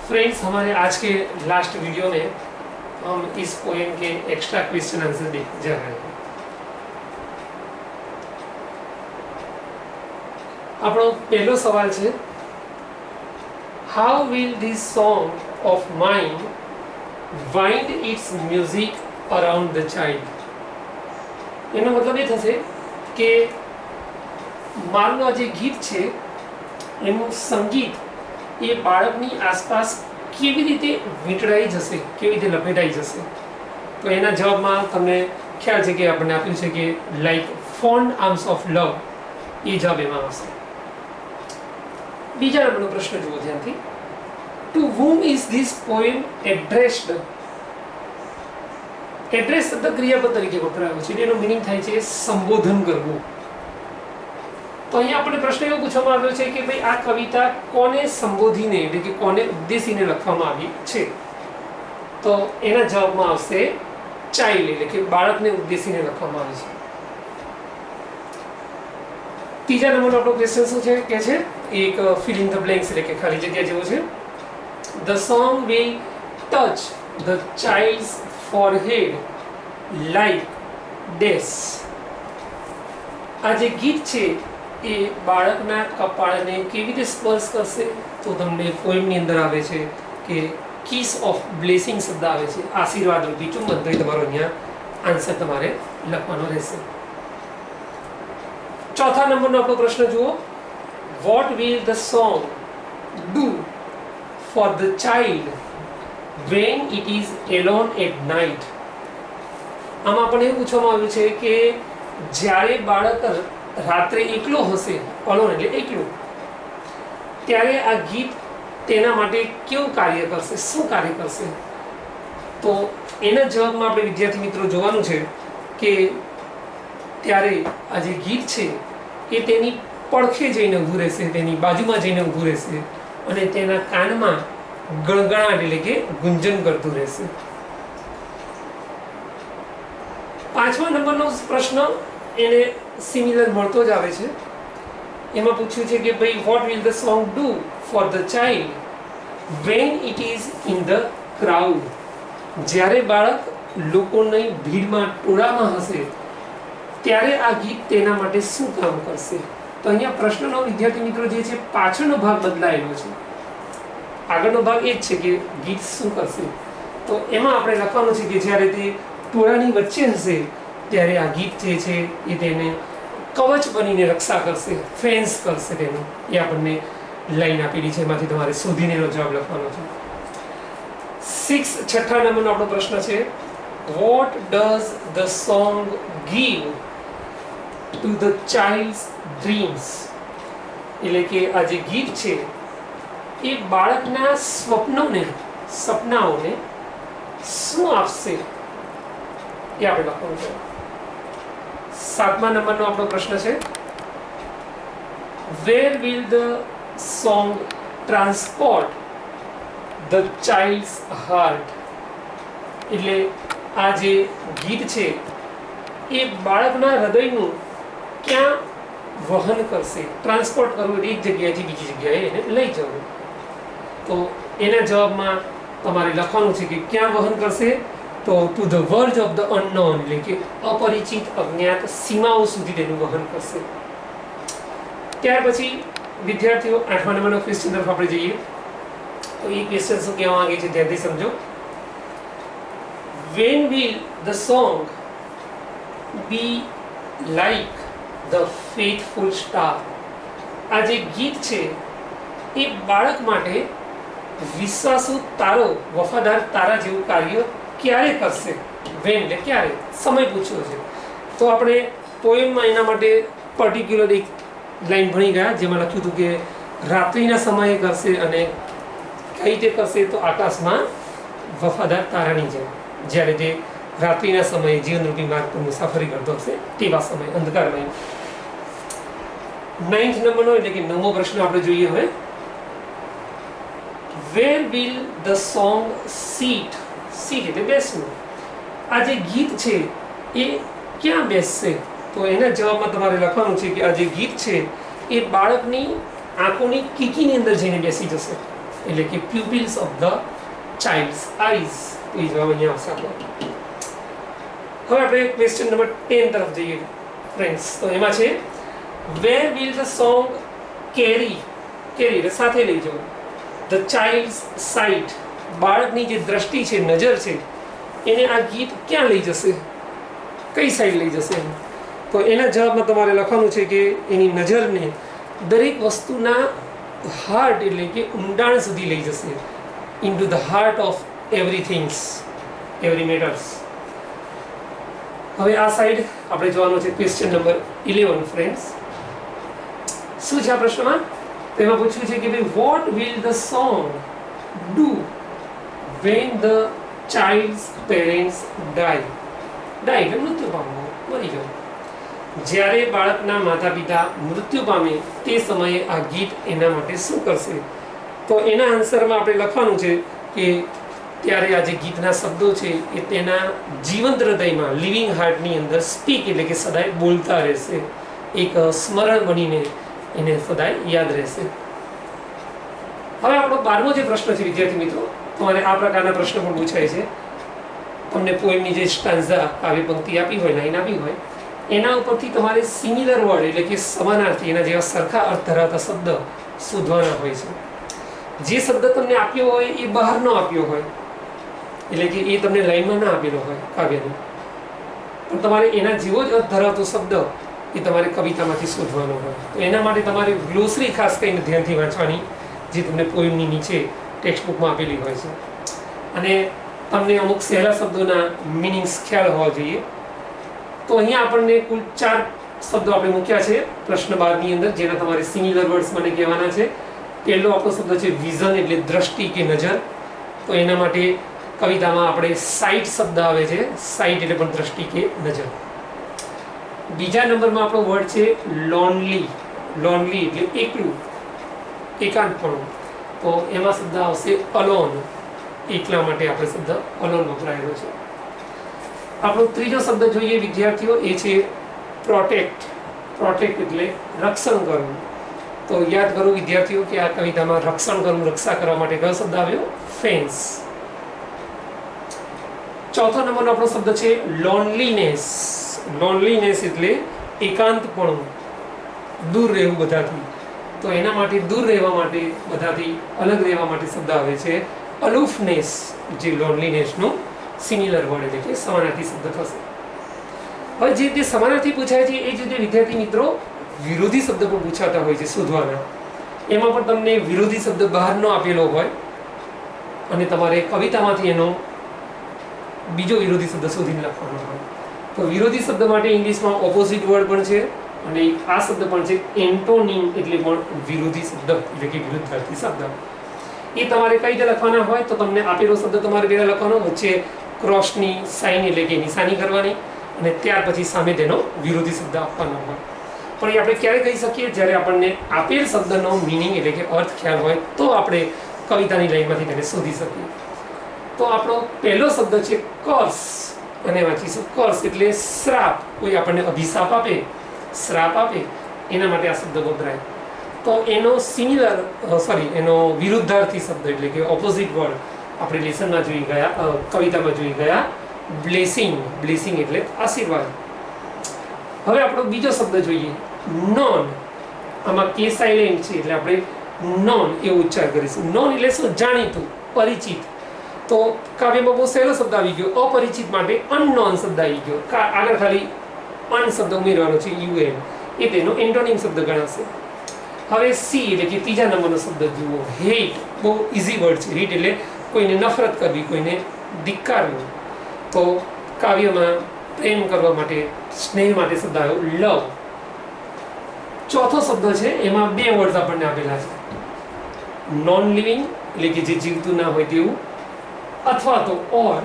Friends, हमारे आज के लास्ट वीडियो में हम इस पोएम के एक्स्ट्रा क्वेश्चन आंसर देखने जा रहे हैं। આપણો પહેલો સવાલ છે, how will this song of mind wind its music around the child? એનો મતલબ એ થશે કે મારું આ જે ગીત છે એનું સંગીત એ બાળકની આસપાસ કેવી રીતે વીંટળાઈ જશે, કેવી રીતે લપેટાઈ જશે. તો એના જવાબમાં તમને ખ્યાલ છે કે આપણને આપ્યું છે કે like fond arms of love, એ જવાબ એમાં આવશે. બીજા નંબરનો પ્રશ્ન જુઓ ધ્યાનથી. To whom is this poem addressed? Address શબ્દ ક્રિયાપદ તરીકે વપરાયો છે, એનો મિનિંગ થાય છે સંબોધન કરવું. તો અહીંયા આપણે પ્રશ્ન એવો પૂછવામાં આવ્યો છે કે ભાઈ આ કવિતા કોને સંબોધીને એટલે કે કોને ઉદ્દેશીને લખવામાં આવી છે? તો એના જવાબમાં આવશે ચાઇલ્ડ, એટલે કે બાળકને ઉદ્દેશીને લખવામાં આવી છે. ત્રીજા નંબરનો આપણો ક્વેશ્ચન શું છે કે છે એક ફિલ ઇન ધ બ્લેન્ક્સ એટલે કે ખાલી જગ્યા જેવો છે. The song will touch the childs forehead like dash. આ જે ગીત છે એ બાળકના કપાળને કેવી રીતે સ્પર્શ કરશે? તો તમને પોએમની અંદર આવે છે કે કિસ ઓફ બ્લેસિંગ શબ્દ આવે છે, આશીર્વાદ રૂપી ચુંબન. તો તમારો અહીંયા આન્સર તમારે લખવાનો રહેશે. ચોથા નંબરનો આપણો પ્રશ્ન જુઓ. What will the song do for the child when it is alone at night? આમાં પણ એવું પૂછવામાં આવ્યું છે કે જ્યારે બાળક રાત્રે એકલો હશે, અલોન એટલે એકલું, ત્યારે આ ગીત તેના માટે કેવું કાર્ય કરશે, શું કાર્ય કરશે? તો એના જવાબમાં આપણે વિદ્યાર્થી મિત્રો જોવાનું છે કે ત્યારે આ જે ગીત છે એ તેની પડખે જઈને ઊભું રહેશે, તેની બાજુમાં જઈને ઊભું રહેશે અને તેના કાનમાં ગણગણાટ એટલે કે ગુંજન કરતું રહેશે. પાંચમા નંબરનો પ્રશ્ન એને સિમિલર મળતો જ આવે છે. એમાં પૂછ્યું છે કે ભાઈ what will the song do for the child when it is in the crowd? જ્યારે બાળક લોકોની ભીડમાં ટોળામાં હશે ત્યારે આ ગીત તેના માટે શું કામ કરશે? તો અહીંયા પ્રશ્નનો વિદ્યાર્થી મિત્રો જે છે પાછળનો ભાગ બદલાયેલો છે, આગળનો ભાગ એ જ છે કે ગીત શું કરશે. તો એમાં આપણે લખવાનું છે કે જ્યારે તે ટોળાની વચ્ચે હશે ત્યારે આ ગીત જે છે એ તેને કવચ બનીને રક્ષા કરશે, ફેન્સ કરશે તેનું. એ આપણને લાઈન આપેલી છે, એમાંથી તમારે શોધીને એનો જવાબ લખવાનો છે. છઠ્ઠા નંબરનો આપણો પ્રશ્ન છે, what does the song give to the childs dreams? એટલે કે આ જે ગીત છે એ બાળકના સપનાઓને શું આપશે, એ આપણે લખવાનું છે. સાતમા નંબરનો આપણો પ્રશ્ન છે, where will the song transport the childs heart? એટલે આ જે ગીત છે એ બાળકના હૃદયનું ક્યાં વહન કરશે? ટ્રાન્સપોર્ટ કરવું એક જગ્યાએથી બીજી જગ્યાએ એને લઈ જવું. તો એના જવાબમાં તમારે લખવાનું છે કે ક્યાં વહન કરશે? તો to the verge of the unknown, એટલે કે અપરિચિત અજ્ઞાત સીમાઓ સુધી તેનું વહન કરશે. ત્યાર પછી વિદ્યાર્થીઓ આઠમા નંબરનો ક્વેશ્ચન તરફ આપણે જઈએ. તો એ ક્વેશ્ચન શું કહેવા માંગે છે ધ્યાનથી સમજો. When will the song be like the faithful star? આ જે ગીત છે એ બાળક માટે વિશ્વાસુ તારો, વફાદાર તારા જેવું કાર્ય ક્યારે કરશે? વેન એટલે ક્યારે, સમય પૂછ્યો છે. તો આપણે પોએમમાં એના માટે પર્ટિક્યુલર એક લાઈન ભણી ગયા જેમાં લખ્યું હતું કે રાત્રિના સમયે કરશે અને કઈ રીતે કરશે? તો આકાશમાં વફાદાર તારાની જેમ, જ્યારે તે રાત્રિના સમયે જીવનરૂપી માર્ગ પર મુસાફરી કરતો હશે તેવા સમય અંધકારમય. 9th નંબરનો એટલે કે 9મો પ્રશ્ન આપણે જોઈએ હવે. Where will the song seat? Seat એટલે બેસવું. આ જે ગીત છે એ ક્યાં બેસશે? તો એના જવાબમાં તમારે લખવાનું છે કે આ જે ગીત છે એ બાળકની આંખોની કીકીની અંદર જઈને બેસી જશે. એટલે કે pupils of the childs eyes. તો એ જવાબ અહીંયા આવશે આપણો. હવે આપણે ક્વેશ્ચન નંબર 10 તરફ જઈએ ફ્રેન્ડ્સ. તો એમાં છે વેર વિલ ધ સોંગ કેરી એટલે સાથે લઈ જવું ધ ચાઇલ્ડ્સ સાઇટ, બાળકની જે દ્રષ્ટિ છે, નજર છે, એને આ ગીત ક્યાં લઈ જશે, કઈ સાઈડ લઈ જશે? તો એના જવાબમાં તમારે લખવાનું છે કે એની નજરને દરેક વસ્તુના હાર્ટ એટલે કે ઊંડાણ સુધી લઈ જશે. Into the heart of everythings, every matters. હવે આ સાઈડ આપણે જોવાનું છે ક્વેશ્ચન નંબર 11 ફ્રેન્ડ્સ. શું છે આ પ્રશ્નમાં? તો એમાં પૂછ્યું છે કે ભાઈ what will the song do when the child's parents die એટલે મૃત્યુ પામવું, મરી જવું. જ્યારે બાળકના માતા પિતા મૃત્યુ પામે તે સમયે આ ગીત એના માટે શું કરશે? તો એના આન્સરમાં આપણે લખવાનું છે કે ત્યારે આ જે ગીતના શબ્દો છે એ તેના જીવંત હૃદયમાં, લિવિંગ હાર્ટની અંદર સ્પીક એટલે કે સદાય બોલતા રહેશે, એક સ્મરણ બનીને એને સદાય યાદ રહેશે. હવે આપણો 12મો જે પ્રશ્ન છે વિદ્યાર્થી મિત્રો, તમારે આ પ્રકારના પ્રશ્ન પણ પૂછાય છે. તમને પોએમની જે સ્ટાન્ઝા, કાવ્ય પંક્તિ આપી હોય, લાઈન આપી હોય, એના ઉપરથી તમારે સિમિલર વર્ડ એટલે કે સમાનાર્થી, એના જેવા સરખા અર્થ ધરાવતા શબ્દ શોધવાના હોય છે. જે શબ્દ તમને આપ્યો હોય એ બહાર ન આપ્યો હોય, એટલે કે એ તમને લાઈનમાં ના આપેલો હોય કાવ્યનો, પણ તમારે એના જેવો જ અર્થ ધરાવતો શબ્દ એ તમારે કવિતામાંથી શોધવાનો હોય. તો એના માટે તમારે ગ્લોસરી ખાસ કરીને ધ્યાનથી વાંચવાની, જે તમને પોએમની નીચે ટેક્સ્ટ બુકમાં આપેલી હોય છે. અને તમને અમુક સહેલા શબ્દોના મિનિંગ્સ ખ્યાલ હોવા જોઈએ. તો અહીંયા આપણને કુલ 4 શબ્દો આપણે મૂક્યા છે પ્રશ્ન 12 ની અંદર, જેના તમારે સિમિલર વર્ડ્સ મને કહેવાના છે. પહેલો આપણો શબ્દ છે વિઝન એટલે દ્રષ્ટિ કે નજર. તો એના માટે કવિતામાં આપણે સાઇટ શબ્દ આવે છે, સાઇટ એટલે પણ દ્રષ્ટિ કે નજર. બીજા નંબરમાં આપણો વર્ડ છે લોનલી એટલે એકલું, એકાંતપણું. તો એમાં શબ્દ આવશે અલોન, એકલા માટે આપણે શબ્દ અલોન વપરાયેલો છે. આપણો ત્રીજો શબ્દ જોઈએ વિદ્યાર્થીઓ, એ છે પ્રોટેક્ટ એટલે રક્ષણ કરવું. તો યાદ કરો વિદ્યાર્થીઓ કે આ કવિતામાં રક્ષણ કરવું, રક્ષા કરવા માટે કયો શબ્દ આવ્યો? ફેન્સ. ચોથો નંબરનો આપણો શબ્દ છે લોનલીનેસ એટલે એકાંતપણું, દૂર રહેવું બધાથી. તો એના માટે દૂર રહેવા માટે, બધાથી અલગ રહેવા માટે શબ્દ આવે છે અલુફનેસ, જે લોનલીનેસનો સિમિલર વર્ડ એટલે કે સમાનાર્થી શબ્દ થશે. હવે જે રીતે સમાનાર્થી પૂછાય છે એ જ રીતે વિદ્યાર્થી મિત્રો વિરોધી શબ્દ પણ પૂછાતા હોય છે શોધવાના. એમાં પણ તમને વિરોધી શબ્દ બહારનો આપેલો હોય અને તમારે કવિતામાંથી એનો બીજો વિરોધી શબ્દ શોધીને લખવાનો હોય. તો વિરોધી શબ્દ માટે ઇંગ્લિશમાં ઓપોઝિટ વર્ડ પણ છે, અને આ શબ્દ પણ છે એન્ટોનિમ એટલે પણ વિરોધી શબ્દ એટલે કે વિરુદ્ધાર્થી શબ્દ. એ તમારે કઈ રીતે લખવાના હોય તો તમને આપેલો શબ્દ તમારે પહેલા લખવાનો, વચ્ચે ક્રોસની સાઇન એટલે કે નિશાની કરવાની, અને ત્યાર પછી સામે તેનો વિરોધી શબ્દ આપવાનો હોય. પણ એ આપણે ક્યારે કહી શકીએ? જ્યારે આપણને આપેલ શબ્દનો મિનિંગ એટલે કે અર્થ ખ્યાલ હોય તો આપણે કવિતાની લાઈનમાંથી તેને શોધી શકીએ. તો આપણો પહેલો શબ્દ છે કર્સ, અને વાંચીશું કર્સ એટલે શ્રાપ. કોઈ આપણને અભિશાપ આપે, શ્રાપ આપે, એના માટે આ શબ્દ વપરાય. તો એનો એનો વિરુદ્ધાર્થી શબ્દ એટલે કે ઓપોઝિટ વર્ડ આપણે લેસનમાં જોઈ ગયા, કવિતામાં જોઈ ગયા બ્લેસિંગ એટલે આશીર્વાદ. હવે આપણો બીજો શબ્દ જોઈએ નોન. આમાં કે સાઇલેન્ટ છે એટલે આપણે નોન એવો ઉચ્ચાર કરીશું. નોન એટલે શું? જાણીતું, પરિચિત. તો કાવ્યમાં બહુ સહેલો શબ્દ આવી ગયો, અપરિચિત માટે અનનોન શબ્દ આવી ગયો. આગળ ખાલી અન શબ્દ ઉમેરવાનો છે, યુએન, એ તેનો એન્ટોનિમ શબ્દ ગણાશે. હવે સી એટલે કે ત્રીજા નંબરનો શબ્દ જુઓ, હેટ. બહુ ઇઝી વર્ડ છે. હેટ એટલે કોઈને નફરત કરવી, કોઈને ધિક્કારવું. તો કાવ્યમાં પ્રેમ કરવા માટે, સ્નેહ માટે શબ્દ આવ્યો લવ. ચોથો શબ્દ છે એમાં 2 વર્ડ આપણને આપેલા છે, નોન લિવિંગ એટલે કે જે જીવતું ના હોય તેવું, અથવા તો ઓર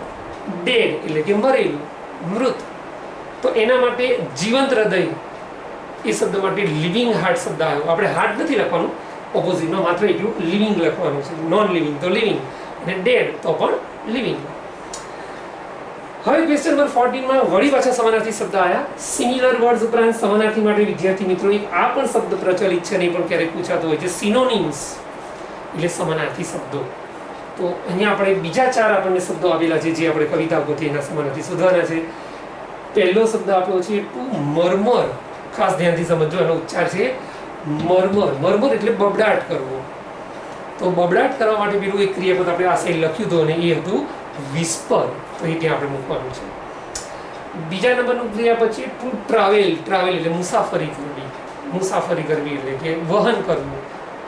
ડેડ એટલે કે મરેલું, મૃત. તો એના માટે જીવંત હૃદય એ શબ્દ માટે લિવિંગ હાર્ટ શબ્દ આવ્યો. આપણે હાર્ટ નથી લખવાનું, ઓપોઝિટમાં માત્ર એટલું લિવિંગ લખવાનું છે. નોન લિવિંગ તો લિવિંગ, અને ડેડ તો પણ લિવિંગ. હવે ક્વેશ્ચન નંબર 14 માં વળી પાછા સમાનાર્થી શબ્દ આવ્યા. સિમિલર વર્ડ્સ ઉપરાંત સમાનાર્થી માટે વિદ્યાર્થી મિત્રો એક આ પણ શબ્દ પ્રચલિત છે, નહીં પણ ક્યારેક પૂછાતો હોય છે, સિનોનિમ્સ. એટલે સમાનાર્થી શબ્દો. તો અહીંયા આપણે બીજા 4 આપણને શબ્દો આવેલા છે જે આપણે કવિતા ઉપરથી એના સમાનાર્થી શોધવાના છે. પહેલો શબ્દ આપ્યો છે ટુ મરમર. ખાસ ધ્યાનથી સમજજો, એનો ઉચ્ચાર છે મરમર. મરમર એટલે બબડાટ કરવો. તો બબડાટ કરવા માટે પેલું એક ક્રિયાપદ આપણે આ સાઈડ લખ્યું હતું અને એ હતું વિસ્પર. તો એ ત્યાં આપણે મૂકવાનું છે. બીજા નંબરનું ક્રિયાપદ છે ટુ ટ્રાવેલ. ટ્રાવેલ એટલે મુસાફરી કરવી. મુસાફરી કરવી એટલે કે વહન કરવું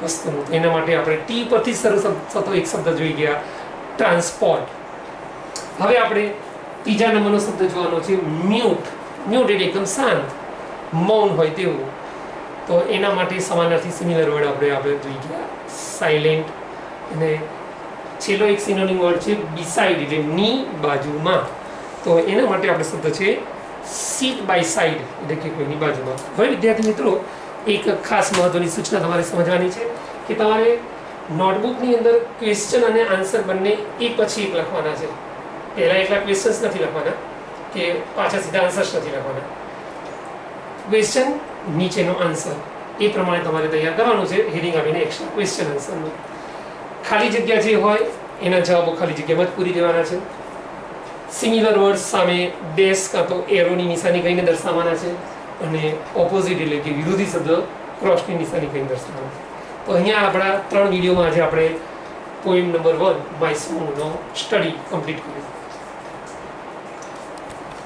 વસ્તુનું. એના માટે આપણે ટી પરથી શરૂ થતો એક શબ્દ જોઈ ગયા, ટ્રાન્સપોર્ટ. હવે આપણે ત્રીજા નંબરનો શબ્દ જોવાનો છે મ્યુટ. મ્યુટ એટલે એકદમ શાંત, મૌન હોય તેવું. તો એના માટે સમાનાર્થી સિમિલર વર્ડ આપણે જોઈ ગયા, સાયલેન્ટ. અને છેલ્લો એક સિનોનિમ વર્ડ છે બિસાઇડ એટલે ની બાજુમાં. તો એના માટે આપણે શબ્દ છે સીટ બાય સાઇડ એટલે કે કોઈની બાજુમાં. હવે વિદ્યાર્થી મિત્રો, એક ખાસ મહત્વની સૂચના તમારે સમજવાની છે કે તમારે નોટબુકની અંદર ક્વેશ્ચન અને આન્સર બંને એક પછી એક લખવાના છે. પહેલાં એટલા ક્વેશ્ચન્સ નથી લખવાના કે પાછા સીધા આન્સર્સ નથી લખવાના. ક્વેશ્ચન નીચેનો આન્સર એ પ્રમાણે તમારે તૈયાર કરવાનું છે, હેડિંગ આપીને એક્સ્ટ્રા ક્વેશ્ચન આન્સરનું. ખાલી જગ્યા જે હોય એના જવાબો ખાલી જગ્યામાં જ પૂરી દેવાના છે. સિમિલર વર્ડ સામે ડેશ કાં તો એરોની નિશાની કહીને દર્શાવવાના છે અને ઓપોઝિટ એટલે કે વિરોધી શબ્દ ક્રોસની નિશાની કહીને દર્શાવવાના. તો અહીંયા આપણા 3 વિડીયોમાં આજે આપણે પોઈમ નંબર 1 માય સોંગનો સ્ટડી કમ્પ્લીટ કર્યો.